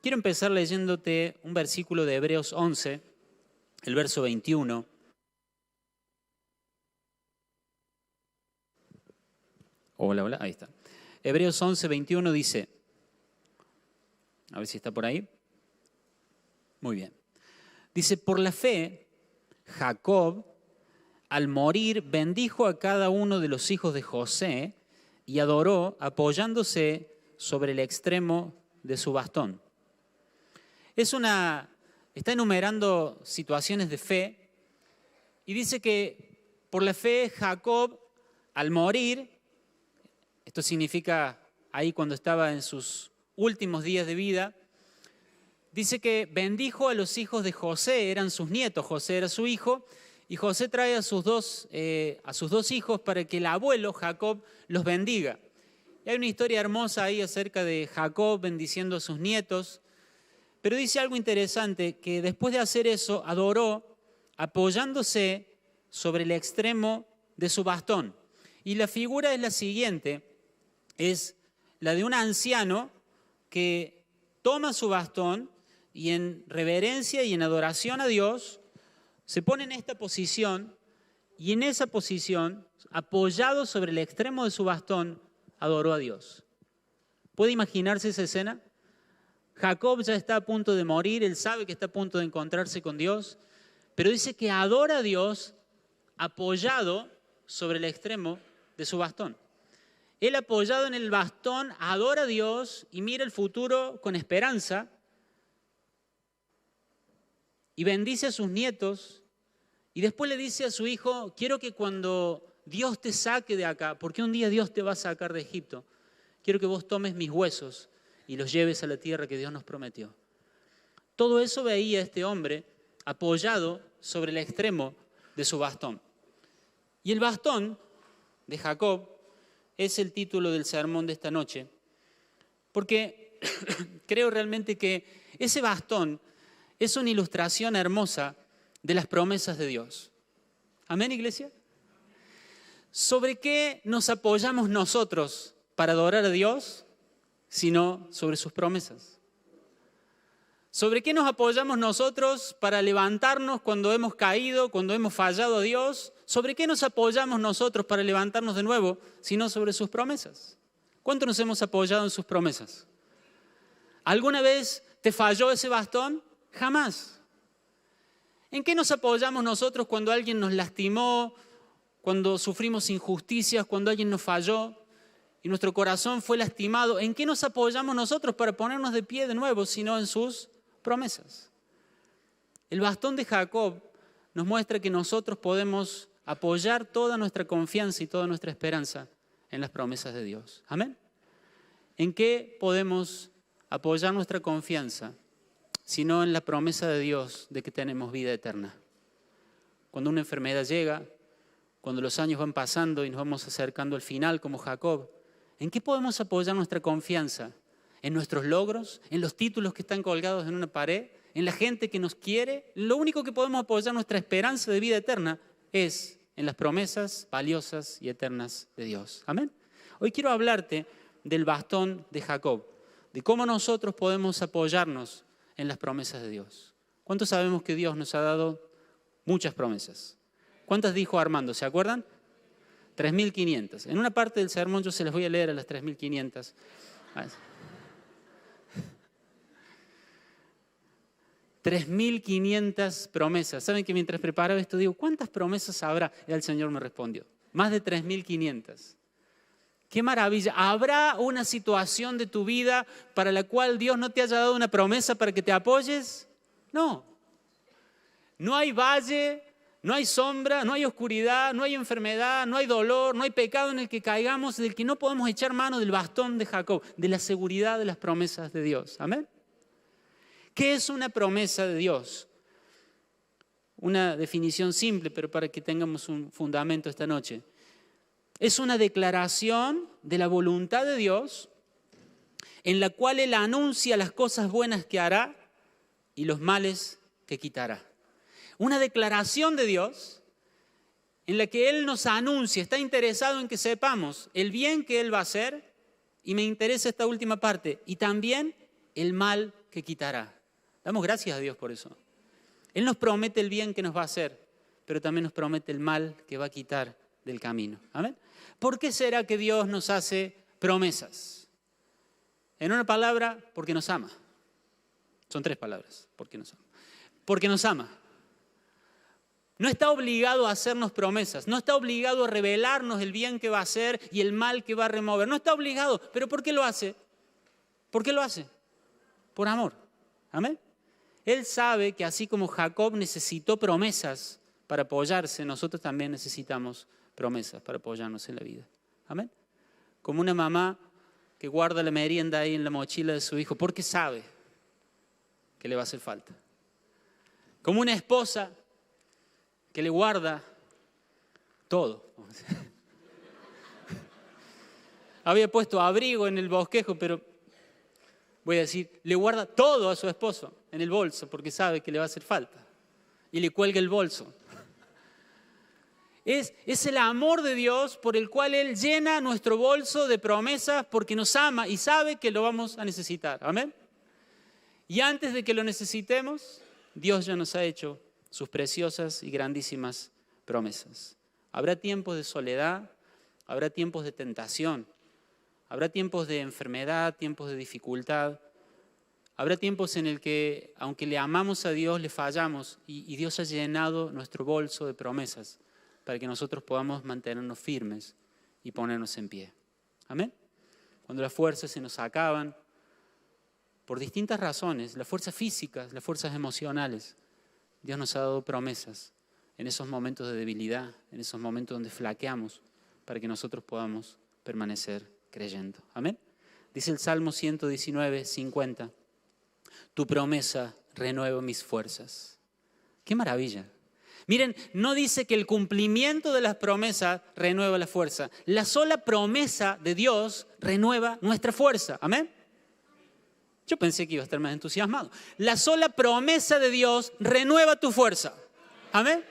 quiero empezar leyéndote un versículo de Hebreos 11, el verso 21. Hola, ahí está. Hebreos 11, 21 dice, a ver si está por ahí. Muy bien. Dice, por la fe, Jacob, al morir, bendijo a cada uno de los hijos de José y adoró apoyándose sobre el extremo de su bastón. Está enumerando situaciones de fe y dice que por la fe Jacob, al morir, esto significa ahí cuando estaba en sus últimos días de vida, dice que bendijo a los hijos de José, eran sus nietos, José era su hijo, y José trae a sus dos hijos para que el abuelo Jacob los bendiga. Y hay una historia hermosa ahí acerca de Jacob bendiciendo a sus nietos, pero dice algo interesante, que después de hacer eso, adoró apoyándose sobre el extremo de su bastón. Y la figura es la siguiente, es la de un anciano que toma su bastón y en reverencia y en adoración a Dios, se pone en esta posición y en esa posición, apoyado sobre el extremo de su bastón, adoró a Dios. ¿Puede imaginarse esa escena? Jacob ya está a punto de morir, él sabe que está a punto de encontrarse con Dios, pero dice que adora a Dios apoyado sobre el extremo de su bastón. Él apoyado en el bastón adora a Dios y mira el futuro con esperanza y bendice a sus nietos y después le dice a su hijo, quiero que cuando Dios te saque de acá, porque un día Dios te va a sacar de Egipto, quiero que vos tomes mis huesos y los lleves a la tierra que Dios nos prometió. Todo eso veía este hombre apoyado sobre el extremo de su bastón. Y el bastón de Jacob es el título del sermón de esta noche, porque creo realmente que ese bastón es una ilustración hermosa de las promesas de Dios. ¿Amén, iglesia? ¿Sobre qué nos apoyamos nosotros para adorar a Dios? Sino sobre sus promesas. ¿Sobre qué nos apoyamos nosotros para levantarnos cuando hemos caído, cuando hemos fallado a Dios? ¿Sobre qué nos apoyamos nosotros para levantarnos de nuevo, sino sobre sus promesas? ¿Cuánto nos hemos apoyado en sus promesas? ¿Alguna vez te falló ese bastón? Jamás. ¿En qué nos apoyamos nosotros cuando alguien nos lastimó, cuando sufrimos injusticias, cuando alguien nos falló y nuestro corazón fue lastimado? ¿En qué nos apoyamos nosotros para ponernos de pie de nuevo, sino en sus promesas? El bastón de Jacob nos muestra que nosotros podemos apoyar toda nuestra confianza y toda nuestra esperanza en las promesas de Dios. ¿Amén? ¿En qué podemos apoyar nuestra confianza sino en la promesa de Dios de que tenemos vida eterna? Cuando una enfermedad llega, cuando los años van pasando y nos vamos acercando al final como Jacob, ¿en qué podemos apoyar nuestra confianza? ¿En nuestros logros? ¿En los títulos que están colgados en una pared? ¿En la gente que nos quiere? Lo único que podemos apoyar nuestra esperanza de vida eterna es en las promesas valiosas y eternas de Dios. ¿Amén? Hoy quiero hablarte del bastón de Jacob, de cómo nosotros podemos apoyarnos en las promesas de Dios. ¿Cuántos sabemos que Dios nos ha dado muchas promesas? ¿Cuántas dijo Armando? ¿Se acuerdan? 3.500. En una parte del sermón yo se las voy a leer a las 3.500. 3.500 promesas. ¿Saben que mientras preparaba esto digo, ¿cuántas promesas habrá? Y el Señor me respondió, más de 3.500. ¡Qué maravilla! ¿Habrá una situación de tu vida para la cual Dios no te haya dado una promesa para que te apoyes? No. No hay valle, no hay sombra, no hay oscuridad, no hay enfermedad, no hay dolor, no hay pecado en el que caigamos, del que no podemos echar mano del bastón de Jacob, de la seguridad de las promesas de Dios. ¿Amén? ¿Qué es una promesa de Dios? Una definición simple, pero para que tengamos un fundamento esta noche. Es una declaración de la voluntad de Dios en la cual Él anuncia las cosas buenas que hará y los males que quitará. Una declaración de Dios en la que Él nos anuncia, está interesado en que sepamos el bien que Él va a hacer, y me interesa esta última parte, y también el mal que quitará. Damos gracias a Dios por eso. Él nos promete el bien que nos va a hacer, pero también nos promete el mal que va a quitar del camino. ¿Amén? ¿Por qué será que Dios nos hace promesas? En una palabra, porque nos ama. Son 3 palabras, porque nos ama. Porque nos ama. No está obligado a hacernos promesas, no está obligado a revelarnos el bien que va a hacer y el mal que va a remover. No está obligado, pero ¿por qué lo hace? ¿Por qué lo hace? Por amor. ¿Amén? Él sabe que así como Jacob necesitó promesas para apoyarse, nosotros también necesitamos promesas para apoyarnos en la vida. ¿Amén? Como una mamá que guarda la merienda ahí en la mochila de su hijo porque sabe que le va a hacer falta. Como una esposa que le guarda todo. Había puesto abrigo en el bosquejo, pero voy a decir, le guarda todo a su esposo en el bolso porque sabe que le va a hacer falta. Y le cuelga el bolso. Es el amor de Dios por el cual Él llena nuestro bolso de promesas porque nos ama y sabe que lo vamos a necesitar. Amén. Y antes de que lo necesitemos, Dios ya nos ha hecho sus preciosas y grandísimas promesas. Habrá tiempos de soledad, habrá tiempos de tentación, habrá tiempos de enfermedad, tiempos de dificultad. Habrá tiempos en el que, aunque le amamos a Dios, le fallamos y Dios ha llenado nuestro bolso de promesas para que nosotros podamos mantenernos firmes y ponernos en pie. ¿Amén? Cuando las fuerzas se nos acaban, por distintas razones, las fuerzas físicas, las fuerzas emocionales, Dios nos ha dado promesas en esos momentos de debilidad, en esos momentos donde flaqueamos, para que nosotros podamos permanecer creyendo. Amén. Dice el Salmo 119, 50. Tu promesa renueva mis fuerzas. ¡Qué maravilla! Miren, no dice que el cumplimiento de las promesas renueva la fuerza. La sola promesa de Dios renueva nuestra fuerza. ¿Amén? Yo pensé que iba a estar más entusiasmado. La sola promesa de Dios renueva tu fuerza. ¿Amén?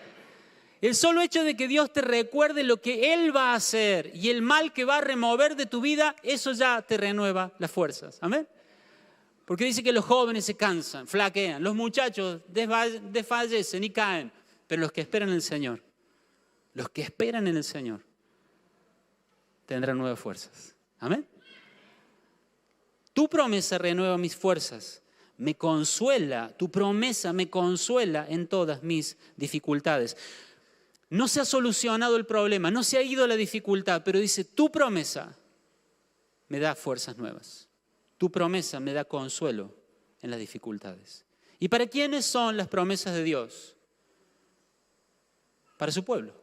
El solo hecho de que Dios te recuerde lo que Él va a hacer y el mal que va a remover de tu vida, eso ya te renueva las fuerzas. ¿Amén? Porque dice que los jóvenes se cansan, flaquean, los muchachos desfallecen y caen, pero los que esperan en el Señor, tendrán nuevas fuerzas. Amén. Tu promesa renueva mis fuerzas, me consuela, tu promesa me consuela en todas mis dificultades. No se ha solucionado el problema, no se ha ido la dificultad, pero dice, tu promesa me da fuerzas nuevas. Tu promesa me da consuelo en las dificultades. ¿Y para quiénes son las promesas de Dios? Para su pueblo.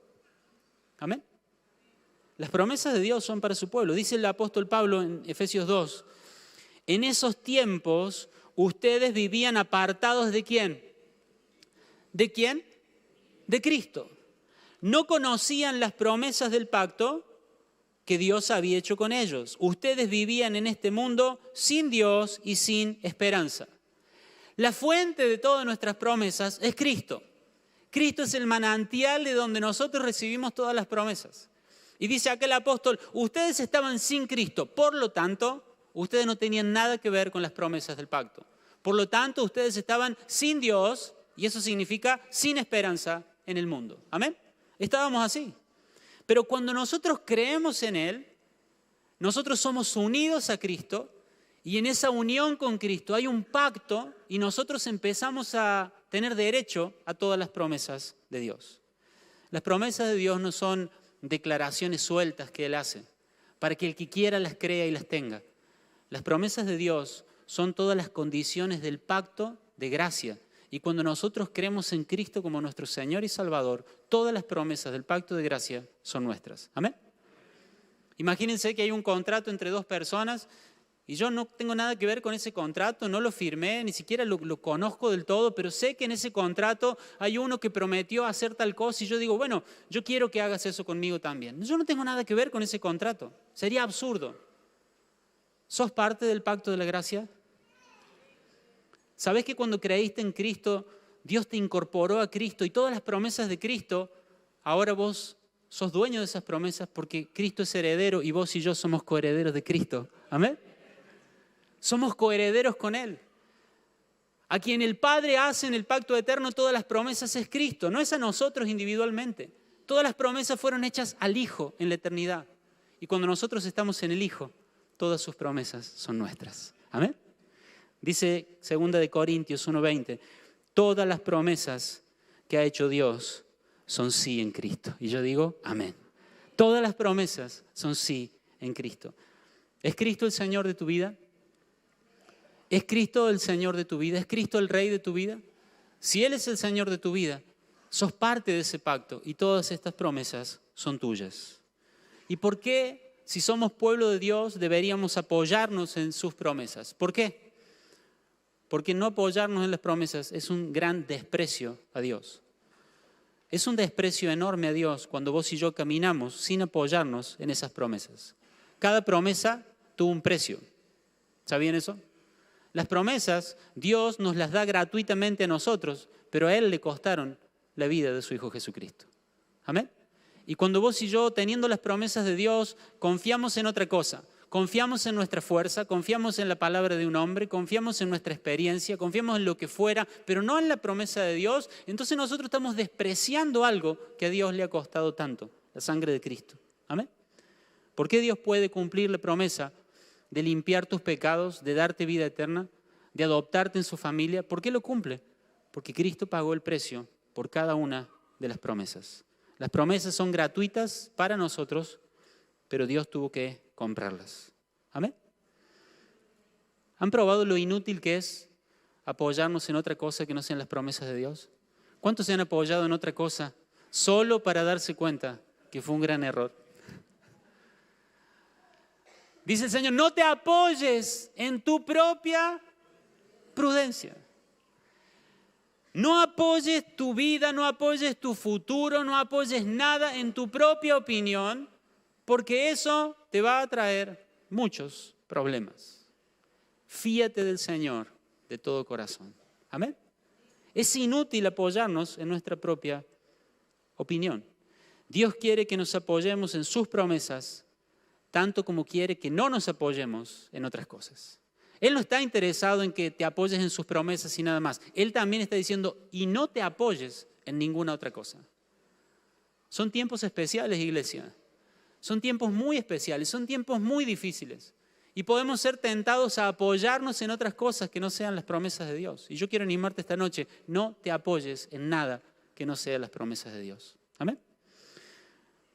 Amén. Las promesas de Dios son para su pueblo. Dice el apóstol Pablo en Efesios 2. En esos tiempos ustedes vivían apartados ¿de quién? ¿De quién? De Cristo. No conocían las promesas del pacto que Dios había hecho con ellos. Ustedes vivían en este mundo sin Dios y sin esperanza. La fuente de todas nuestras promesas es Cristo. Cristo es el manantial de donde nosotros recibimos todas las promesas. Y dice aquel apóstol, ustedes estaban sin Cristo, por lo tanto, ustedes no tenían nada que ver con las promesas del pacto. Por lo tanto, ustedes estaban sin Dios y eso significa sin esperanza en el mundo. ¿Amén? Estábamos así. Pero cuando nosotros creemos en Él, nosotros somos unidos a Cristo y en esa unión con Cristo hay un pacto y nosotros empezamos a tener derecho a todas las promesas de Dios. Las promesas de Dios no son declaraciones sueltas que Él hace para que el que quiera las crea y las tenga. Las promesas de Dios son todas las condiciones del pacto de gracia. Y cuando nosotros creemos en Cristo como nuestro Señor y Salvador, todas las promesas del pacto de gracia son nuestras. ¿Amén? Imagínense que hay un contrato entre dos personas y yo no tengo nada que ver con ese contrato, no lo firmé, ni siquiera lo conozco del todo, pero sé que en ese contrato hay uno que prometió hacer tal cosa y yo digo, bueno, yo quiero que hagas eso conmigo también. Yo no tengo nada que ver con ese contrato, sería absurdo. ¿Sos parte del pacto de la gracia? ¿Sabés que cuando creíste en Cristo, Dios te incorporó a Cristo y todas las promesas de Cristo, ahora vos sos dueño de esas promesas porque Cristo es heredero y vos y yo somos coherederos de Cristo? ¿Amén? Somos coherederos con Él. A quien el Padre hace en el pacto eterno todas las promesas es Cristo, no es a nosotros individualmente. Todas las promesas fueron hechas al Hijo en la eternidad. Y cuando nosotros estamos en el Hijo, todas sus promesas son nuestras. Amén. Dice 2 Corintios 1:20, todas las promesas que ha hecho Dios son sí en Cristo. Y yo digo, amén. Todas las promesas son sí en Cristo. ¿Es Cristo el Señor de tu vida? ¿Es Cristo el Señor de tu vida? ¿Es Cristo el Rey de tu vida? Si Él es el Señor de tu vida, sos parte de ese pacto y todas estas promesas son tuyas. ¿Y por qué, si somos pueblo de Dios, deberíamos apoyarnos en sus promesas? ¿Por qué? Porque no apoyarnos en las promesas es un gran desprecio a Dios. Es un desprecio enorme a Dios cuando vos y yo caminamos sin apoyarnos en esas promesas. Cada promesa tuvo un precio. ¿Sabían eso? Las promesas, Dios nos las da gratuitamente a nosotros, pero a Él le costaron la vida de su Hijo Jesucristo. ¿Amén? Y cuando vos y yo, teniendo las promesas de Dios, confiamos en otra cosa, confiamos en nuestra fuerza, confiamos en la palabra de un hombre, confiamos en nuestra experiencia, confiamos en lo que fuera, pero no en la promesa de Dios, entonces nosotros estamos despreciando algo que a Dios le ha costado tanto, la sangre de Cristo. ¿Amén? ¿Por qué Dios puede cumplir la promesa de limpiar tus pecados, de darte vida eterna, de adoptarte en su familia? ¿Por qué lo cumple? Porque Cristo pagó el precio por cada una de las promesas. Las promesas son gratuitas para nosotros, pero Dios tuvo que comprarlas. ¿Amén? ¿Han probado lo inútil que es apoyarnos en otra cosa que no sean las promesas de Dios? ¿Cuántos se han apoyado en otra cosa solo para darse cuenta que fue un gran error? Dice el Señor, no te apoyes en tu propia prudencia. No apoyes tu vida, no apoyes tu futuro, no apoyes nada en tu propia opinión, porque eso te va a traer muchos problemas. Fíate del Señor de todo corazón. Amén. Es inútil apoyarnos en nuestra propia opinión. Dios quiere que nos apoyemos en sus promesas, tanto como quiere que no nos apoyemos en otras cosas. Él no está interesado en que te apoyes en sus promesas y nada más. Él también está diciendo, y no te apoyes en ninguna otra cosa. Son tiempos especiales, iglesia. Son tiempos muy especiales, son tiempos muy difíciles. Y podemos ser tentados a apoyarnos en otras cosas que no sean las promesas de Dios. Y yo quiero animarte esta noche, no te apoyes en nada que no sean las promesas de Dios. Amén.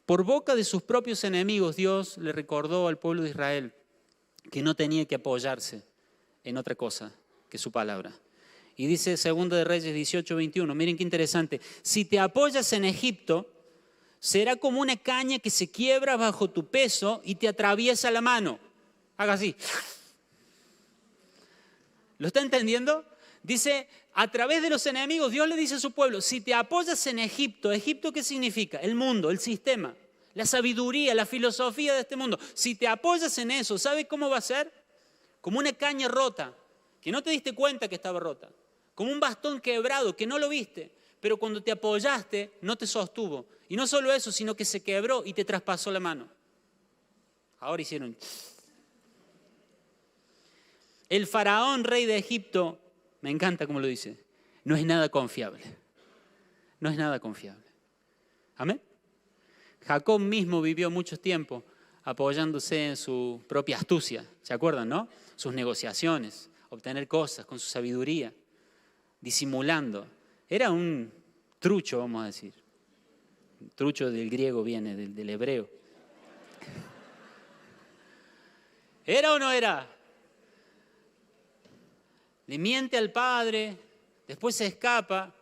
Por boca de sus propios enemigos, Dios le recordó al pueblo de Israel que no tenía que apoyarse en otra cosa que su palabra. Y dice 2 de Reyes 18:21, miren qué interesante, si te apoyas en Egipto, será como una caña que se quiebra bajo tu peso y te atraviesa la mano. Haga así. ¿Lo está entendiendo? Dice, a través de los enemigos, Dios le dice a su pueblo, si te apoyas en Egipto, ¿Egipto qué significa? El mundo, el sistema, la sabiduría, la filosofía de este mundo. Si te apoyas en eso, ¿sabes cómo va a ser? Como una caña rota, que no te diste cuenta que estaba rota. Como un bastón quebrado, que no lo viste, pero cuando te apoyaste, no te sostuvo. Y no solo eso, sino que se quebró y te traspasó la mano. Ahora hicieron... El faraón, rey de Egipto, me encanta cómo lo dice, no es nada confiable. No es nada confiable. ¿Amén? Jacob mismo vivió mucho tiempo apoyándose en su propia astucia. ¿Se acuerdan, no? Sus negociaciones, obtener cosas con su sabiduría, disimulando. Era un trucho, vamos a decir. Trucho del griego viene, del hebreo. ¿Era o no era? Le miente al padre, después se escapa.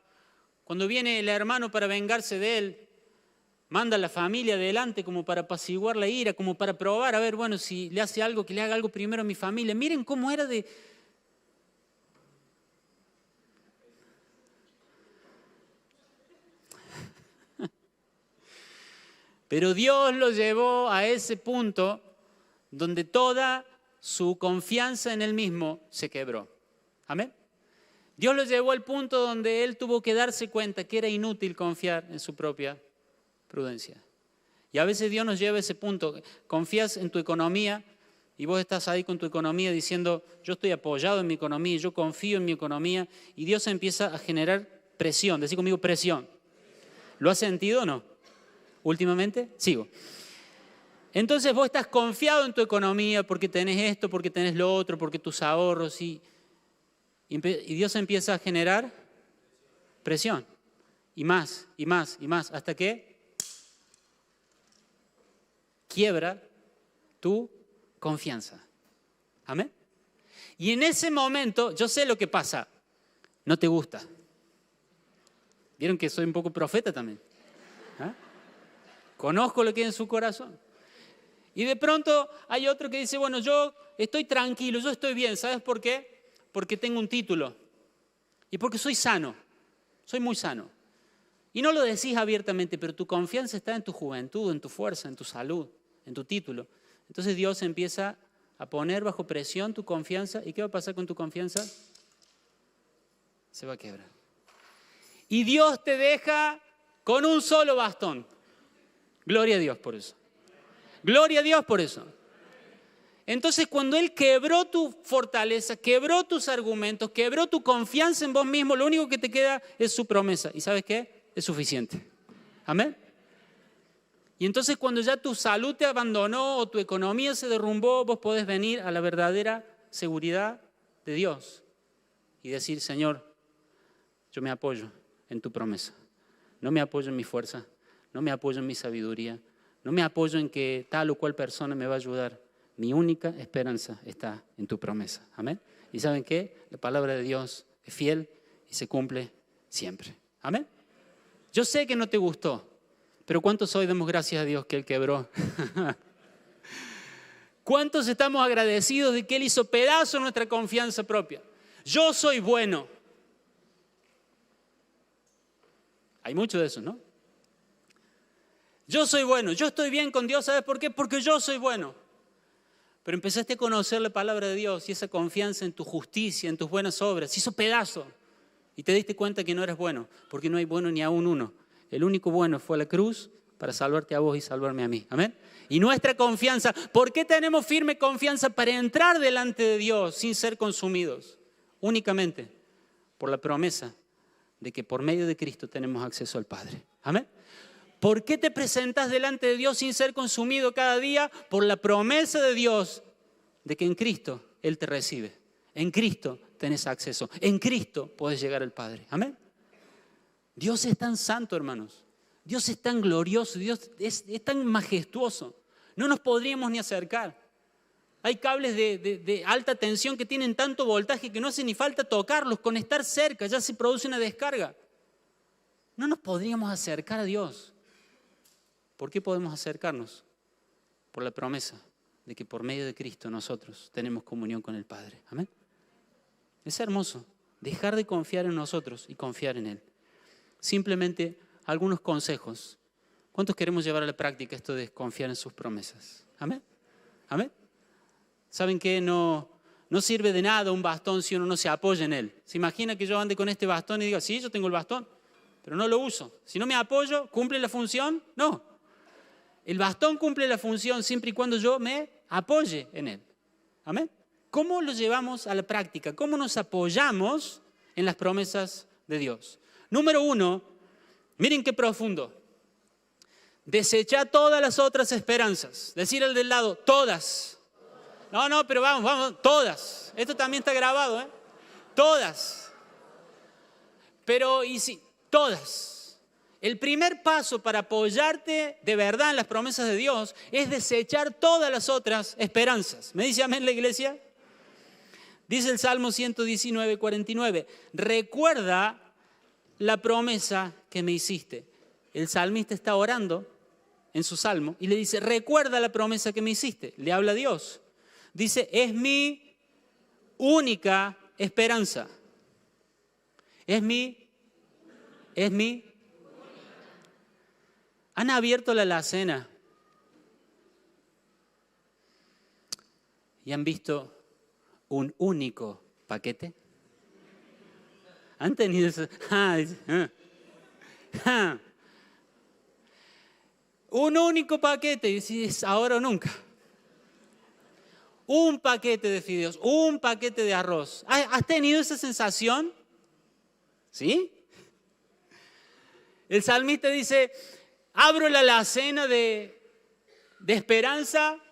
Cuando viene el hermano para vengarse de él, manda a la familia adelante como para apaciguar la ira, como para probar, a ver, bueno, si le hace algo, que le haga algo primero a mi familia. Miren cómo era de... Pero Dios lo llevó a ese punto donde toda su confianza en él mismo se quebró. Amén. Dios lo llevó al punto donde él tuvo que darse cuenta que era inútil confiar en su propia prudencia. Y a veces Dios nos lleva a ese punto. Confías en tu economía y vos estás ahí con tu economía diciendo, yo estoy apoyado en mi economía, yo confío en mi economía, y Dios empieza a generar presión. Decí conmigo presión. ¿Lo has sentido o no? Últimamente, sigo. Entonces vos estás confiado en tu economía porque tenés esto, porque tenés lo otro, porque tus ahorros, y Dios empieza a generar presión. Y más, y más, y más, hasta que quiebra tu confianza. Amén. Y en ese momento, yo sé lo que pasa. No te gusta. ¿Vieron que soy un poco profeta también? ¿Ah? Conozco lo que hay en su corazón. Y de pronto hay otro que dice, bueno, yo estoy tranquilo, yo estoy bien. ¿Sabes por qué? Porque tengo un título. Y porque soy sano. Soy muy sano. Y no lo decís abiertamente, pero tu confianza está en tu juventud, en tu fuerza, en tu salud, en tu título. Entonces Dios empieza a poner bajo presión tu confianza. ¿Y qué va a pasar con tu confianza? Se va a quebrar. Y Dios te deja con un solo bastón. Gloria a Dios por eso. Gloria a Dios por eso. Entonces, cuando Él quebró tu fortaleza, quebró tus argumentos, quebró tu confianza en vos mismo, lo único que te queda es su promesa. ¿Y sabes qué? Es suficiente. Amén. Y entonces, cuando ya tu salud te abandonó o tu economía se derrumbó, vos podés venir a la verdadera seguridad de Dios y decir, Señor, yo me apoyo en tu promesa. No me apoyo en mi fuerza, no me apoyo en mi sabiduría, no me apoyo en que tal o cual persona me va a ayudar. Mi única esperanza está en tu promesa. Amén. ¿Y saben qué? La palabra de Dios es fiel y se cumple siempre. Amén. Yo sé que no te gustó, pero ¿cuántos hoy damos gracias a Dios que Él quebró? ¿Cuántos estamos agradecidos de que Él hizo pedazo nuestra confianza propia? Yo soy bueno. Hay mucho de eso, ¿no? Yo soy bueno, yo estoy bien con Dios, ¿sabes por qué? Porque yo soy bueno. Pero empezaste a conocer la palabra de Dios y esa confianza en tu justicia, en tus buenas obras, se hizo pedazo. Y te diste cuenta que no eres bueno, porque no hay bueno ni aún uno. El único bueno fue la cruz para salvarte a vos y salvarme a mí. Amén. Y nuestra confianza, ¿por qué tenemos firme confianza para entrar delante de Dios sin ser consumidos? Únicamente por la promesa de que por medio de Cristo tenemos acceso al Padre. Amén. ¿Por qué te presentas delante de Dios sin ser consumido cada día? Por la promesa de Dios de que en Cristo Él te recibe. En Cristo tenés acceso. En Cristo podés llegar al Padre. Amén. Dios es tan santo, hermanos. Dios es tan glorioso. Dios es tan majestuoso. No nos podríamos ni acercar. Hay cables de alta tensión que tienen tanto voltaje que no hace ni falta tocarlos. Con estar cerca ya se produce una descarga. No nos podríamos acercar a Dios. ¿Por qué podemos acercarnos? Por la promesa de que por medio de Cristo nosotros tenemos comunión con el Padre. Amén. Es hermoso dejar de confiar en nosotros y confiar en Él. Simplemente algunos consejos. ¿Cuántos queremos llevar a la práctica esto de confiar en sus promesas? Amén. Amén. ¿Saben qué? No sirve de nada un bastón si uno no se apoya en él. ¿Se imagina que yo ande con este bastón y diga, sí, yo tengo el bastón, pero no lo uso? Si no me apoyo, ¿cumple la función? No. El bastón cumple la función siempre y cuando yo me apoye en él. Amén. ¿Cómo lo llevamos a la práctica? ¿Cómo nos apoyamos en las promesas de Dios? Número 1, miren qué profundo. Desecha todas las otras esperanzas. Decir al del lado, todas. No, pero vamos, todas. Esto también está grabado, ¿eh? Todas. Pero, ¿y si? Todas. El primer paso para apoyarte de verdad en las promesas de Dios es desechar todas las otras esperanzas. ¿Me dice amén la iglesia? Dice el Salmo 119, 49. Recuerda la promesa que me hiciste. El salmista está orando en su salmo y le dice, recuerda la promesa que me hiciste. Le habla a Dios. Dice, es mi única esperanza. Es mi. ¿Han abierto la alacena y han visto un único paquete? ¿Han tenido eso? Un único paquete y decís, ahora o nunca. un paquete de fideos, un paquete de arroz. ¿Has tenido esa sensación? ¿Sí? El salmista dice, abro la alacena de esperanza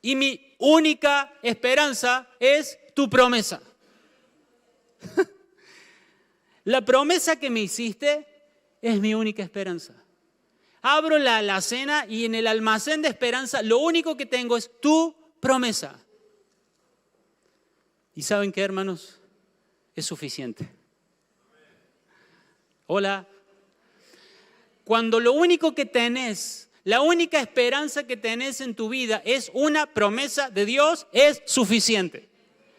y mi única esperanza es tu promesa. La promesa que me hiciste es mi única esperanza. Abro la alacena y en el almacén de esperanza lo único que tengo es tu promesa. ¿Y saben qué, hermanos? Es suficiente. Hola. Cuando lo único que tenés, la única esperanza que tenés en tu vida es una promesa de Dios, es suficiente.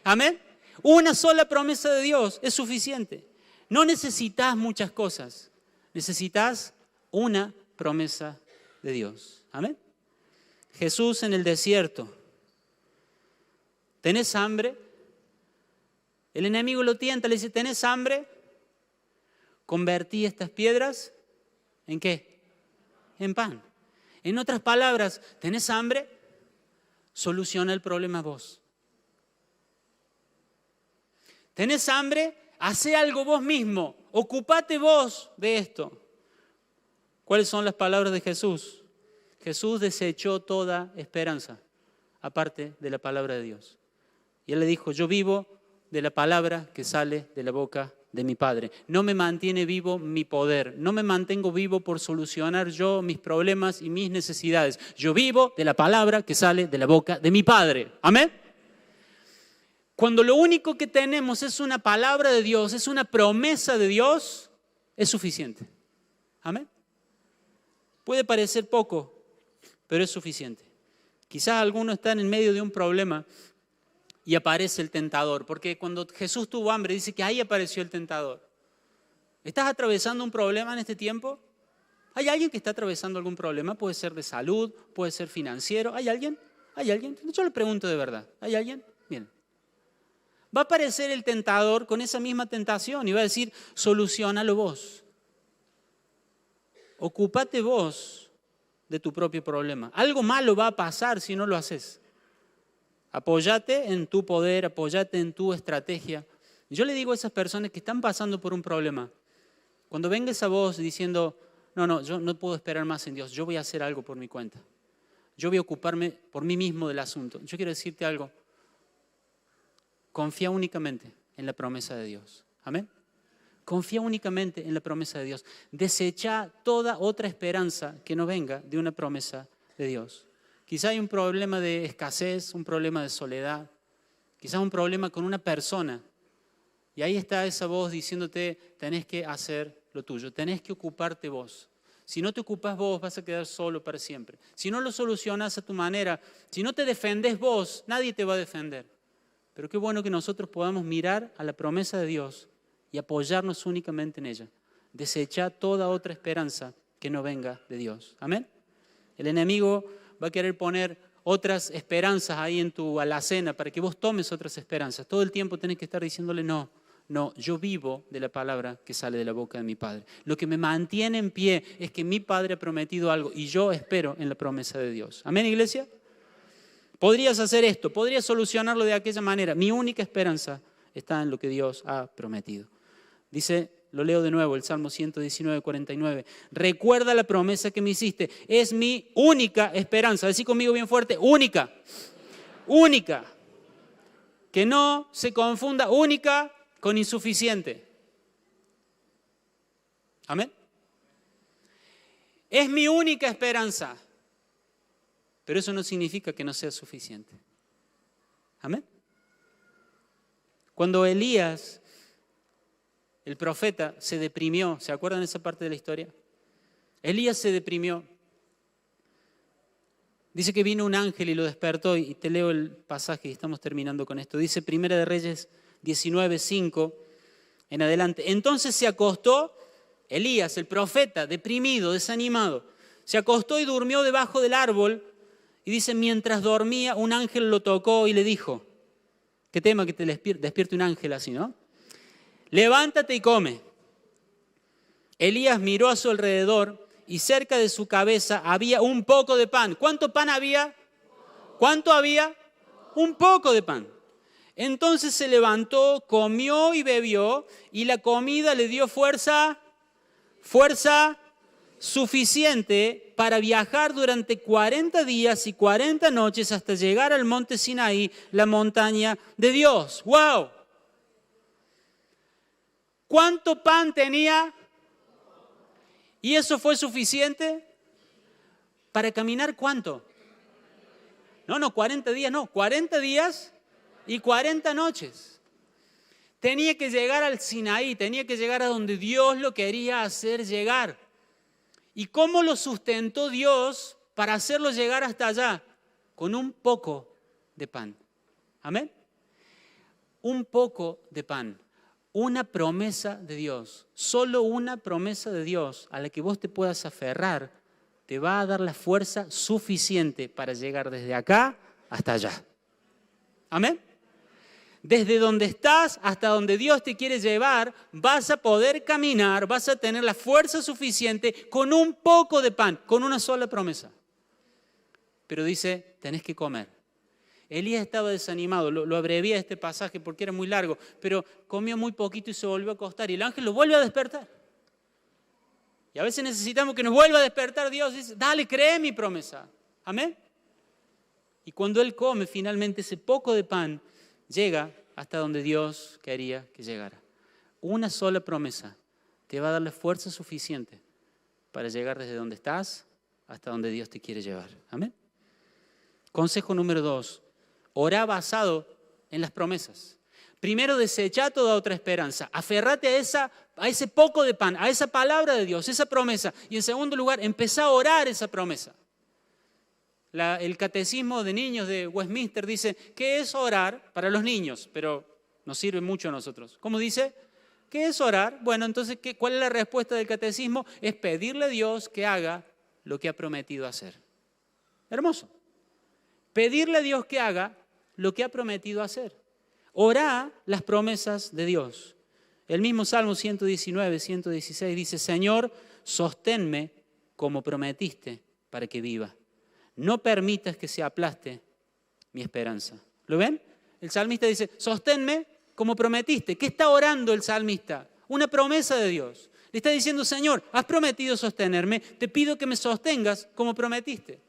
Amén. Una sola promesa de Dios es suficiente. No necesitas muchas cosas. Necesitas una promesa de Dios. Amén. Jesús en el desierto. ¿Tenés hambre? El enemigo lo tienta, le dice, ¿tenés hambre? Convertí estas piedras ¿en qué? En pan. En otras palabras, ¿tenés hambre? Soluciona el problema vos. ¿Tenés hambre? Hacé algo vos mismo. Ocupate vos de esto. ¿Cuáles son las palabras de Jesús? Jesús desechó toda esperanza, aparte de la palabra de Dios. Y Él le dijo, yo vivo de la palabra que sale de la boca de mi Padre. No me mantiene vivo mi poder. No me mantengo vivo por solucionar yo mis problemas y mis necesidades. Yo vivo de la palabra que sale de la boca de mi Padre. Amén. Cuando lo único que tenemos es una palabra de Dios, es una promesa de Dios, es suficiente. Amén. Puede parecer poco, pero es suficiente. Quizás algunos están en medio de un problema y aparece el tentador, porque cuando Jesús tuvo hambre dice que ahí apareció el tentador. ¿Estás atravesando un problema en este tiempo? ¿Hay alguien que está atravesando algún problema? Puede ser de salud, puede ser financiero. ¿Hay alguien? ¿Hay alguien? Yo le pregunto de verdad. ¿Hay alguien? Bien. Va a aparecer el tentador con esa misma tentación y va a decir, solucionalo vos. Ocúpate vos de tu propio problema. Algo malo va a pasar si no lo haces. Apóyate en tu poder, apóyate en tu estrategia. Yo le digo a esas personas que están pasando por un problema, cuando venga esa voz diciendo, no, yo no puedo esperar más en Dios, yo voy a hacer algo por mi cuenta. Yo voy a ocuparme por mí mismo del asunto. Yo quiero decirte algo. Confía únicamente en la promesa de Dios. Amén. Confía únicamente en la promesa de Dios. Desecha toda otra esperanza que no venga de una promesa de Dios. Quizá hay un problema de escasez, un problema de soledad, quizá un problema con una persona. Y ahí está esa voz diciéndote, tenés que hacer lo tuyo, tenés que ocuparte vos. Si no te ocupas vos, vas a quedar solo para siempre. Si no lo solucionas a tu manera, si no te defendés vos, nadie te va a defender. Pero qué bueno que nosotros podamos mirar a la promesa de Dios y apoyarnos únicamente en ella. Desecha toda otra esperanza que no venga de Dios. Amén. El enemigo va a querer poner otras esperanzas ahí en tu alacena para que vos tomes otras esperanzas. Todo el tiempo tenés que estar diciéndole no, yo vivo de la palabra que sale de la boca de mi Padre. Lo que me mantiene en pie es que mi Padre ha prometido algo y yo espero en la promesa de Dios. Amén, iglesia. Podrías hacer esto, podrías solucionarlo de aquella manera. Mi única esperanza está en lo que Dios ha prometido. Dice, lo leo de nuevo, el Salmo 119, 49. Recuerda la promesa que me hiciste. Es mi única esperanza. Decí conmigo bien fuerte, única. Única. Que no se confunda única con insuficiente. Amén. Es mi única esperanza. Pero eso no significa que no sea suficiente. Amén. Cuando Elías, el profeta, se deprimió, ¿se acuerdan de esa parte de la historia? Elías se deprimió. Dice que vino un ángel y lo despertó, y te leo el pasaje y estamos terminando con esto. Dice Primera de Reyes 19:5 en adelante. Entonces se acostó Elías, el profeta, deprimido, desanimado. Se acostó y durmió debajo del árbol. Y dice, mientras dormía, un ángel lo tocó y le dijo, qué tema que te despierte un ángel así, ¿no? Levántate y come. Elías miró a su alrededor y cerca de su cabeza había un poco de pan. ¿Cuánto pan había? ¿Cuánto había? Un poco de pan. Entonces se levantó, comió y bebió, y la comida le dio fuerza suficiente para viajar durante 40 días y 40 noches hasta llegar al monte Sinaí, la montaña de Dios. ¡Wow! ¿Cuánto pan tenía? ¿Y eso fue suficiente? ¿Para caminar cuánto? No, 40 días, no, 40 días y 40 noches. Tenía que llegar al Sinaí, tenía que llegar a donde Dios lo quería hacer llegar. ¿Y cómo lo sustentó Dios para hacerlo llegar hasta allá? Con un poco de pan. ¿Amén? Un poco de pan. Una promesa de Dios. Solo una promesa de Dios a la que vos te puedas aferrar te va a dar la fuerza suficiente para llegar desde acá hasta allá. ¿Amén? Desde donde estás hasta donde Dios te quiere llevar, vas a poder caminar, vas a tener la fuerza suficiente con un poco de pan, con una sola promesa. Pero dice, tenés que comer. Elías estaba desanimado, lo abrevié este pasaje porque era muy largo, pero comió muy poquito y se volvió a acostar y el ángel lo vuelve a despertar. Y a veces necesitamos que nos vuelva a despertar Dios y dice, dale, cree mi promesa. Amén. Y cuando él come finalmente ese poco de pan, llega hasta donde Dios quería que llegara. Una sola promesa te va a dar la fuerza suficiente para llegar desde donde estás hasta donde Dios te quiere llevar. Amén. Consejo número 2. Orá basado en las promesas. Primero, desechá toda otra esperanza. Aferrate a ese poco de pan, a esa palabra de Dios, esa promesa. Y en segundo lugar, empezá a orar esa promesa. El catecismo de niños de Westminster dice, ¿qué es orar? Para los niños, pero nos sirve mucho a nosotros. ¿Cómo dice? ¿Qué es orar? Bueno, entonces, ¿cuál es la respuesta del catecismo? Es pedirle a Dios que haga lo que ha prometido hacer. Hermoso. Pedirle a Dios que haga lo que ha prometido hacer. Orá las promesas de Dios. El mismo Salmo 119, 116 dice, Señor, sosténme como prometiste para que viva. No permitas que se aplaste mi esperanza. ¿Lo ven? El salmista dice, sosténme como prometiste. ¿Qué está orando el salmista? Una promesa de Dios. Le está diciendo, Señor, has prometido sostenerme, te pido que me sostengas como prometiste.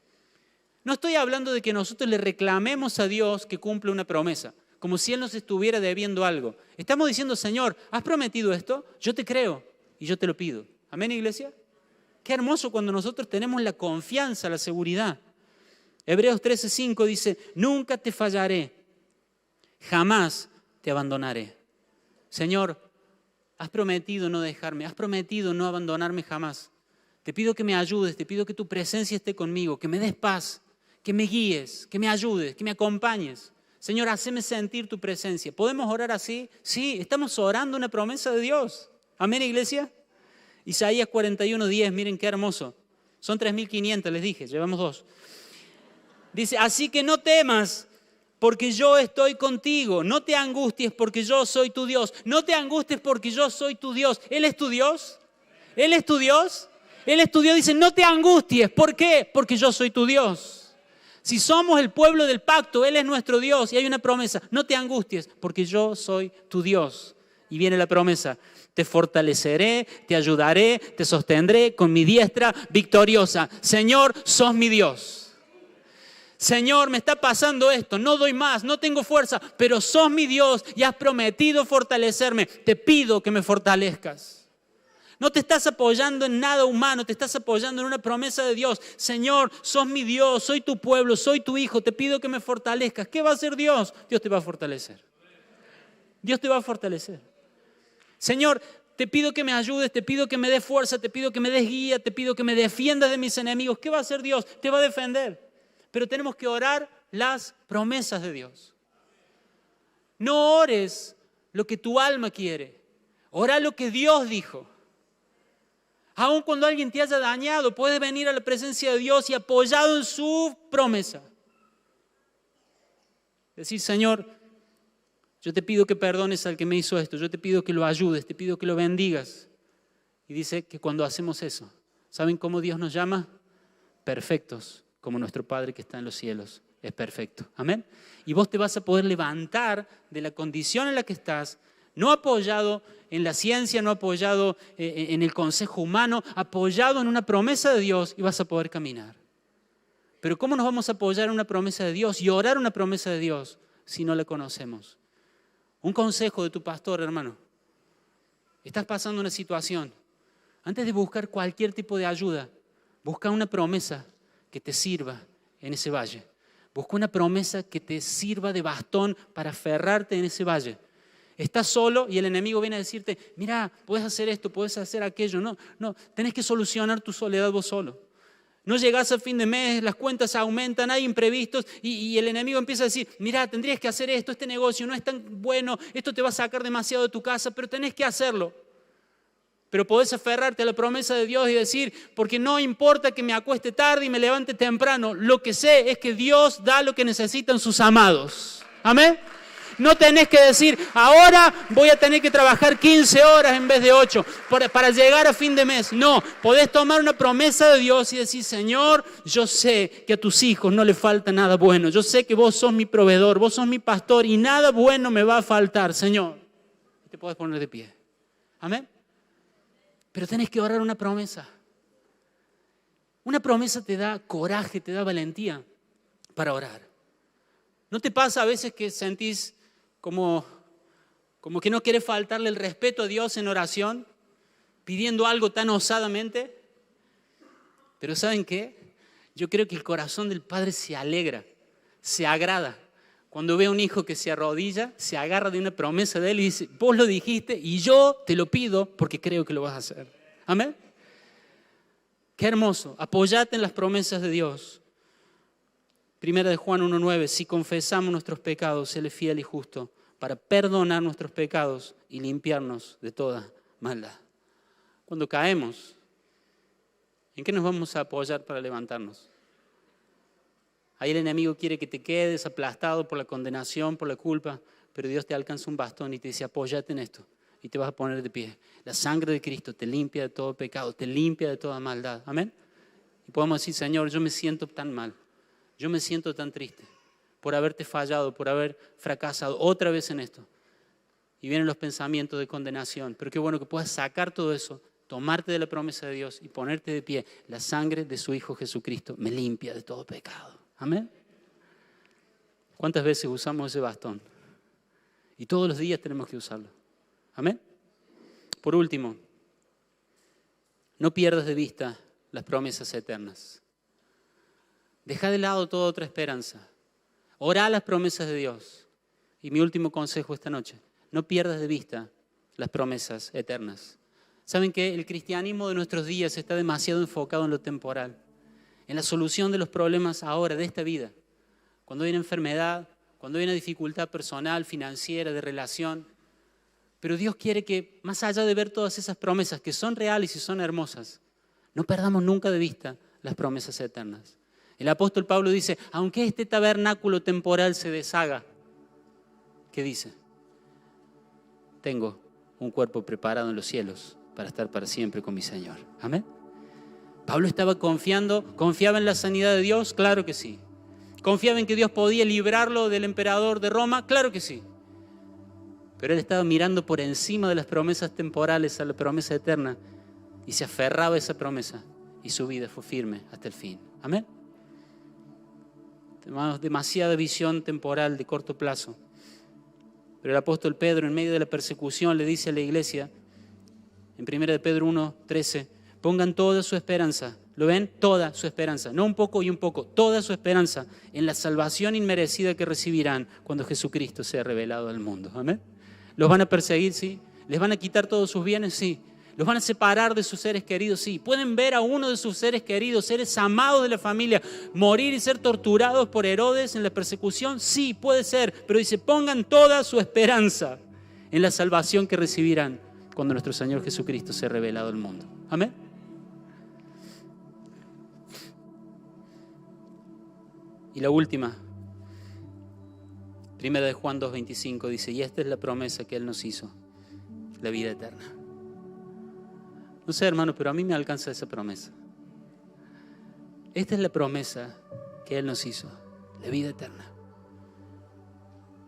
No estoy hablando de que nosotros le reclamemos a Dios que cumpla una promesa, como si Él nos estuviera debiendo algo. Estamos diciendo, Señor, ¿has prometido esto? Yo te creo y yo te lo pido. ¿Amén, iglesia? Qué hermoso cuando nosotros tenemos la confianza, la seguridad. Hebreos 13:5 dice, nunca te fallaré, jamás te abandonaré. Señor, has prometido no dejarme, has prometido no abandonarme jamás. Te pido que me ayudes, te pido que tu presencia esté conmigo, que me des paz, que me guíes, que me ayudes, que me acompañes. Señor, haceme sentir tu presencia. ¿Podemos orar así? Sí, estamos orando una promesa de Dios. Amén, iglesia. Isaías 41:10, miren qué hermoso. Son 3.500, les dije, llevamos 2. Dice, así que no temas, porque yo estoy contigo. No te angusties, porque yo soy tu Dios. No te angusties, porque yo soy tu Dios. ¿Él es tu Dios? ¿Él es tu Dios? Él es tu Dios. Dice, no te angusties. ¿Por qué? Porque yo soy tu Dios. Si somos el pueblo del pacto, Él es nuestro Dios. Y hay una promesa, no te angusties, porque yo soy tu Dios. Y viene la promesa, te fortaleceré, te ayudaré, te sostendré con mi diestra victoriosa. Señor, sos mi Dios. Señor, me está pasando esto, no doy más, no tengo fuerza, pero sos mi Dios y has prometido fortalecerme. Te pido que me fortalezcas. No te estás apoyando en nada humano, te estás apoyando en una promesa de Dios. Señor, sos mi Dios, soy tu pueblo, soy tu hijo, te pido que me fortalezcas. ¿Qué va a hacer Dios? Dios te va a fortalecer. Dios te va a fortalecer. Señor, te pido que me ayudes, te pido que me des fuerza, te pido que me des guía, te pido que me defiendas de mis enemigos. ¿Qué va a hacer Dios? Te va a defender. Pero tenemos que orar las promesas de Dios. No ores lo que tu alma quiere. Ora lo que Dios dijo. Aun cuando alguien te haya dañado, puedes venir a la presencia de Dios y apoyado en su promesa. Decir, Señor, yo te pido que perdones al que me hizo esto. Yo te pido que lo ayudes, te pido que lo bendigas. Y dice que cuando hacemos eso, ¿saben cómo Dios nos llama? Perfectos, como nuestro Padre que está en los cielos es perfecto. Amén. Y vos te vas a poder levantar de la condición en la que estás, no apoyado en la ciencia, no apoyado en el consejo humano, apoyado en una promesa de Dios y vas a poder caminar. Pero ¿cómo nos vamos a apoyar en una promesa de Dios y orar una promesa de Dios si no la conocemos? Un consejo de tu pastor, hermano. Estás pasando una situación. Antes de buscar cualquier tipo de ayuda, busca una promesa que te sirva en ese valle. Busca una promesa que te sirva de bastón para aferrarte en ese valle. Estás solo y el enemigo viene a decirte, mira, puedes hacer esto, puedes hacer aquello. No, tenés que solucionar tu soledad vos solo. No llegás a fin de mes, las cuentas aumentan, hay imprevistos y el enemigo empieza a decir, mira, tendrías que hacer esto, este negocio no es tan bueno, esto te va a sacar demasiado de tu casa, pero tenés que hacerlo. Pero podés aferrarte a la promesa de Dios y decir, porque no importa que me acueste tarde y me levante temprano, lo que sé es que Dios da lo que necesitan sus amados. Amén. No tenés que decir, ahora voy a tener que trabajar 15 horas en vez de 8 para llegar a fin de mes. No, podés tomar una promesa de Dios y decir, Señor, yo sé que a tus hijos no les falta nada bueno. Yo sé que vos sos mi proveedor, vos sos mi pastor y nada bueno me va a faltar, Señor. Y te podés poner de pie. Amén. Pero tenés que orar una promesa. Una promesa te da coraje, te da valentía para orar. ¿No te pasa a veces que sentís como que no querés faltarle el respeto a Dios en oración, pidiendo algo tan osadamente? Pero ¿saben qué? Yo creo que el corazón del Padre se alegra, se agrada. Cuando ve a un hijo que se arrodilla, se agarra de una promesa de él y dice, vos lo dijiste y yo te lo pido porque creo que lo vas a hacer. Amén. Qué hermoso. Apóyate en las promesas de Dios. Primera de Juan 1:9, si confesamos nuestros pecados, Él es fiel y justo para perdonar nuestros pecados y limpiarnos de toda maldad. Cuando caemos, ¿en qué nos vamos a apoyar para levantarnos? Ahí el enemigo quiere que te quedes aplastado por la condenación, por la culpa, pero Dios te alcanza un bastón y te dice, apóyate en esto y te vas a poner de pie. La sangre de Cristo te limpia de todo pecado, te limpia de toda maldad. Amén. Y podemos decir, Señor, yo me siento tan mal. Yo me siento tan triste por haberte fallado, por haber fracasado otra vez en esto. Y vienen los pensamientos de condenación. Pero qué bueno que puedas sacar todo eso, tomarte de la promesa de Dios y ponerte de pie. La sangre de su Hijo Jesucristo me limpia de todo pecado. Amén. ¿Cuántas veces usamos ese bastón? Y todos los días tenemos que usarlo. Amén. Por último, no pierdas de vista las promesas eternas. Deja de lado toda otra esperanza. Orá las promesas de Dios. Y mi último consejo esta noche, no pierdas de vista las promesas eternas. ¿Saben qué? El cristianismo de nuestros días está demasiado enfocado en lo temporal, en la solución de los problemas ahora, de esta vida. Cuando hay una enfermedad, cuando hay una dificultad personal, financiera, de relación. Pero Dios quiere que, más allá de ver todas esas promesas que son reales y son hermosas, no perdamos nunca de vista las promesas eternas. El apóstol Pablo dice, aunque este tabernáculo temporal se deshaga, ¿qué dice? Tengo un cuerpo preparado en los cielos para estar para siempre con mi Señor. Amén. Pablo estaba confiaba en la sanidad de Dios, claro que sí. Confiaba en que Dios podía librarlo del emperador de Roma, claro que sí. Pero él estaba mirando por encima de las promesas temporales a la promesa eterna y se aferraba a esa promesa y su vida fue firme hasta el fin. Amén. Tenemos demasiada visión temporal de corto plazo. Pero el apóstol Pedro, en medio de la persecución, le dice a la iglesia, en 1 de Pedro 1:13, pongan toda su esperanza, ¿lo ven? Toda su esperanza, no un poco y un poco, toda su esperanza en la salvación inmerecida que recibirán cuando Jesucristo sea revelado al mundo. Amén. ¿Los van a perseguir? Sí. ¿Les van a quitar todos sus bienes? Sí. ¿Los van a separar de sus seres queridos? Sí. ¿Pueden ver a uno de sus seres queridos, seres amados de la familia, morir y ser torturados por Herodes en la persecución? Sí, puede ser. Pero dice, pongan toda su esperanza en la salvación que recibirán cuando nuestro Señor Jesucristo sea revelado al mundo. Amén. Y la última, 1 de Juan 2:25 dice, y esta es la promesa que Él nos hizo, la vida eterna. No sé, hermano, pero a mí me alcanza esa promesa. Esta es la promesa que Él nos hizo, de vida eterna.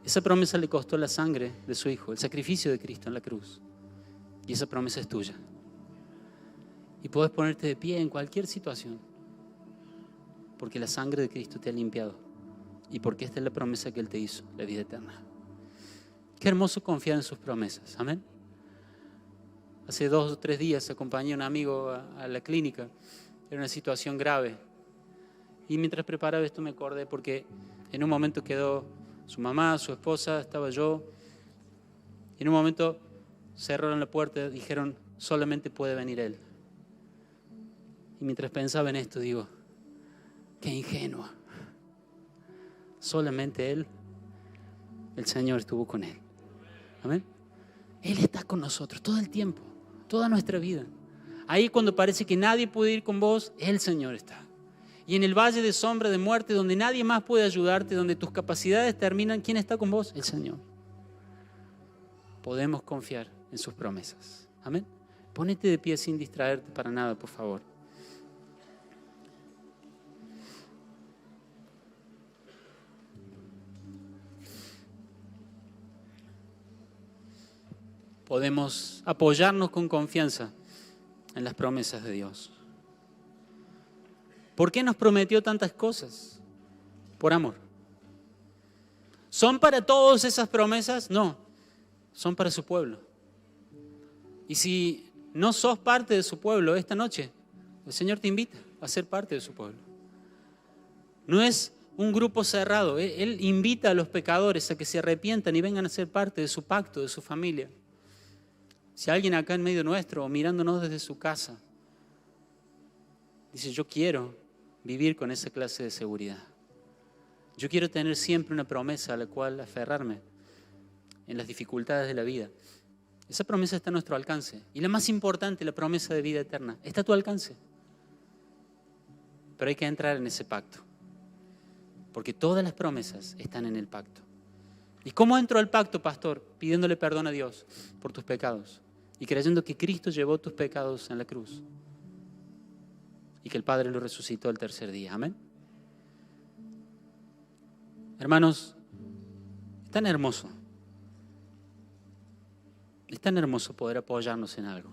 Esa promesa le costó la sangre de su Hijo, el sacrificio de Cristo en la cruz. Y esa promesa es tuya. Y puedes ponerte de pie en cualquier situación, porque la sangre de Cristo te ha limpiado y porque esta es la promesa que Él te hizo, la vida eterna. Qué hermoso confiar en sus promesas. Amén. Hace 2 o 3 días acompañé a un amigo a la clínica. Era una situación grave. Y mientras preparaba esto me acordé porque en un momento quedó su mamá, su esposa, estaba yo. Y en un momento cerraron la puerta, dijeron, solamente puede venir Él. Y mientras pensaba en esto, digo, qué ingenua. Solamente Él, el Señor estuvo con Él. Amén. Él está con nosotros todo el tiempo, toda nuestra vida. Ahí cuando parece que nadie puede ir con vos, el Señor está. Y en el valle de sombra de muerte, donde nadie más puede ayudarte, donde tus capacidades terminan, ¿quién está con vos? El Señor. Podemos confiar en sus promesas. Amén. Ponete de pie sin distraerte para nada, por favor. Podemos apoyarnos con confianza en las promesas de Dios. ¿Por qué nos prometió tantas cosas? Por amor. ¿Son para todas esas promesas? No, son para su pueblo. Y si no sos parte de su pueblo esta noche, el Señor te invita a ser parte de su pueblo. No es un grupo cerrado. Él invita a los pecadores a que se arrepientan y vengan a ser parte de su pacto, de su familia. Si alguien acá en medio nuestro o mirándonos desde su casa dice, yo quiero vivir con esa clase de seguridad. Yo quiero tener siempre una promesa a la cual aferrarme en las dificultades de la vida. Esa promesa está a nuestro alcance. Y la más importante, la promesa de vida eterna, está a tu alcance. Pero hay que entrar en ese pacto. Porque todas las promesas están en el pacto. ¿Y cómo entro al pacto, pastor? Pidiéndole perdón a Dios por tus pecados y creyendo que Cristo llevó tus pecados en la cruz y que el Padre lo resucitó el tercer día. Amén. Hermanos, es tan hermoso poder apoyarnos en algo.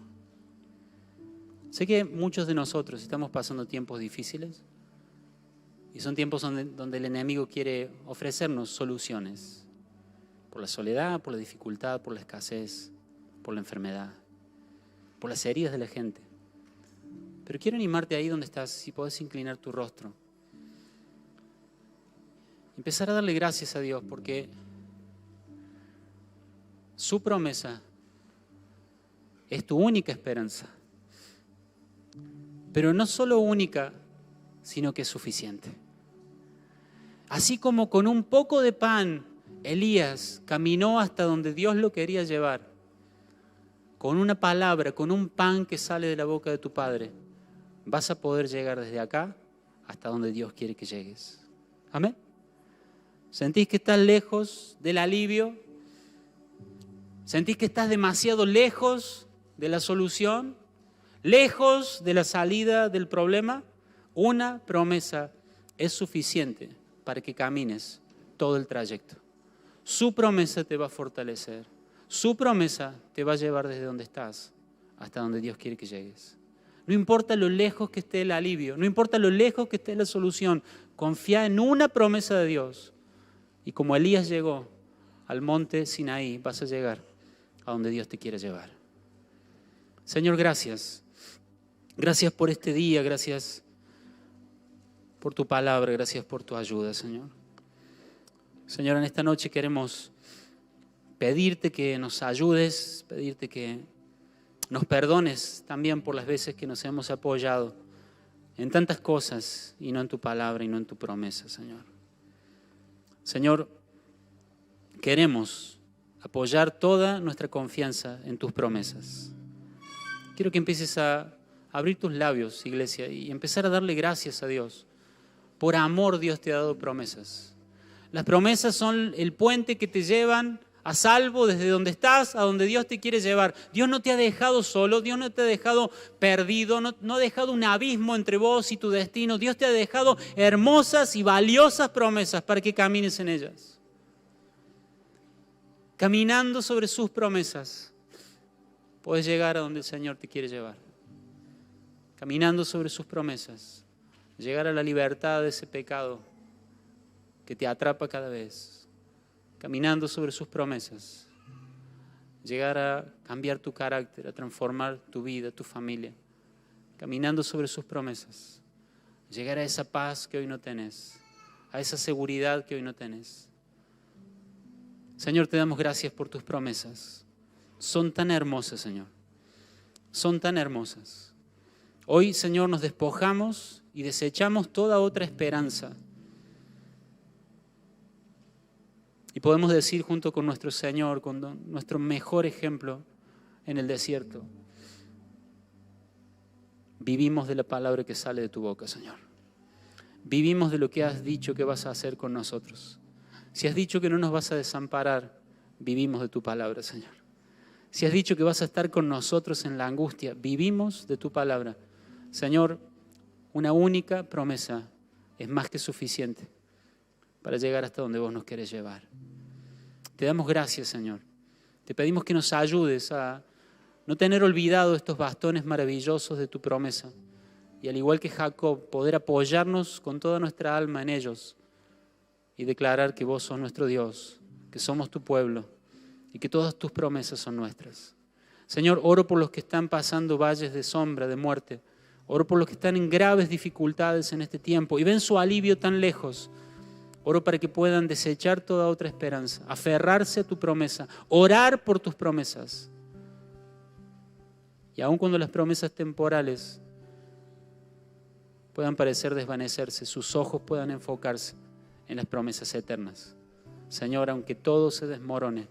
Sé que muchos de nosotros estamos pasando tiempos difíciles y son tiempos donde el enemigo quiere ofrecernos soluciones. Por la soledad, por la dificultad, por la escasez, por la enfermedad, por las heridas de la gente. Pero quiero animarte ahí donde estás, si podés inclinar tu rostro. Empezar a darle gracias a Dios porque su promesa es tu única esperanza. Pero no solo única, sino que es suficiente. Así como con un poco de pan Elías caminó hasta donde Dios lo quería llevar, con una palabra, con un pan que sale de la boca de tu Padre, vas a poder llegar desde acá hasta donde Dios quiere que llegues. Amén. ¿Sentís que estás lejos del alivio? ¿Sentís que estás demasiado lejos de la solución? ¿Lejos de la salida del problema? Una promesa es suficiente para que camines todo el trayecto. Su promesa te va a fortalecer. Su promesa te va a llevar desde donde estás hasta donde Dios quiere que llegues. No importa lo lejos que esté el alivio, no importa lo lejos que esté la solución, confía en una promesa de Dios. Y como Elías llegó al monte Sinaí, vas a llegar a donde Dios te quiere llevar. Señor, gracias. Gracias por este día, gracias por tu palabra, gracias por tu ayuda, Señor. Señor, en esta noche queremos pedirte que nos ayudes, pedirte que nos perdones también por las veces que nos hemos apoyado en tantas cosas y no en tu palabra y no en tu promesa, Señor. Señor, queremos apoyar toda nuestra confianza en tus promesas. Quiero que empieces a abrir tus labios, iglesia, y empezar a darle gracias a Dios. Por amor Dios te ha dado promesas. Las promesas son el puente que te llevan a salvo desde donde estás a donde Dios te quiere llevar. Dios no te ha dejado solo, Dios no te ha dejado perdido, no ha dejado un abismo entre vos y tu destino. Dios te ha dejado hermosas y valiosas promesas para que camines en ellas. Caminando sobre sus promesas, puedes llegar a donde el Señor te quiere llevar. Caminando sobre sus promesas, llegar a la libertad de ese pecado que te atrapa cada vez. Caminando sobre sus promesas, llegar a cambiar tu carácter, a transformar tu vida, tu familia. Caminando sobre sus promesas, llegar a esa paz que hoy no tenés, a esa seguridad que hoy no tenés. Señor, te damos gracias por tus promesas. Son tan hermosas, Señor. Son tan hermosas. Hoy, Señor, nos despojamos y desechamos toda otra esperanza. Y podemos decir junto con nuestro Señor, con nuestro mejor ejemplo en el desierto, vivimos de la palabra que sale de tu boca, Señor. Vivimos de lo que has dicho que vas a hacer con nosotros. Si has dicho que no nos vas a desamparar, vivimos de tu palabra, Señor. Si has dicho que vas a estar con nosotros en la angustia, vivimos de tu palabra. Señor, una única promesa es más que suficiente para llegar hasta donde vos nos querés llevar. Te damos gracias, Señor. Te pedimos que nos ayudes a no tener olvidado estos bastones maravillosos de tu promesa. Y al igual que Jacob, poder apoyarnos con toda nuestra alma en ellos y declarar que vos sos nuestro Dios, que somos tu pueblo y que todas tus promesas son nuestras. Señor, oro por los que están pasando valles de sombra, de muerte. Oro por los que están en graves dificultades en este tiempo y ven su alivio tan lejos. Oro para que puedan desechar toda otra esperanza, aferrarse a tu promesa, orar por tus promesas. Y aun cuando las promesas temporales puedan parecer desvanecerse, sus ojos puedan enfocarse en las promesas eternas. Señor, aunque todo se desmorone,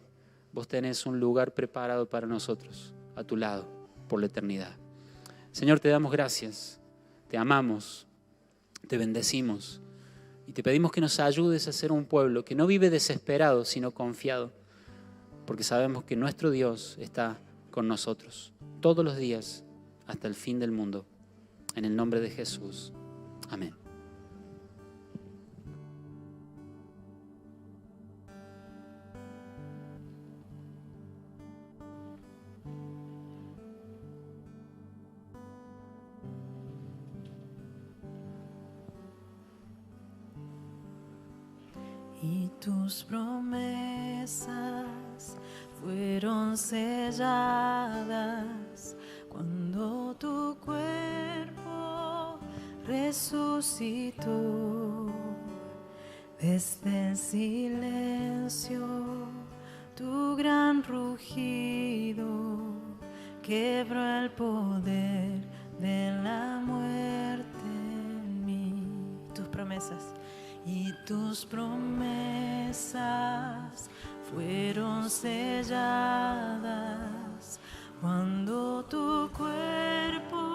vos tenés un lugar preparado para nosotros, a tu lado, por la eternidad. Señor, te damos gracias, te amamos, te bendecimos y te pedimos que nos ayudes a ser un pueblo que no vive desesperado, sino confiado, porque sabemos que nuestro Dios está con nosotros todos los días hasta el fin del mundo. En el nombre de Jesús. Amén. Y tus promesas fueron selladas cuando tu cuerpo resucitó. Desde el silencio tu gran rugido quebró el poder de la muerte en mí. Tus promesas. Y tus promesas fueron selladas cuando tu cuerpo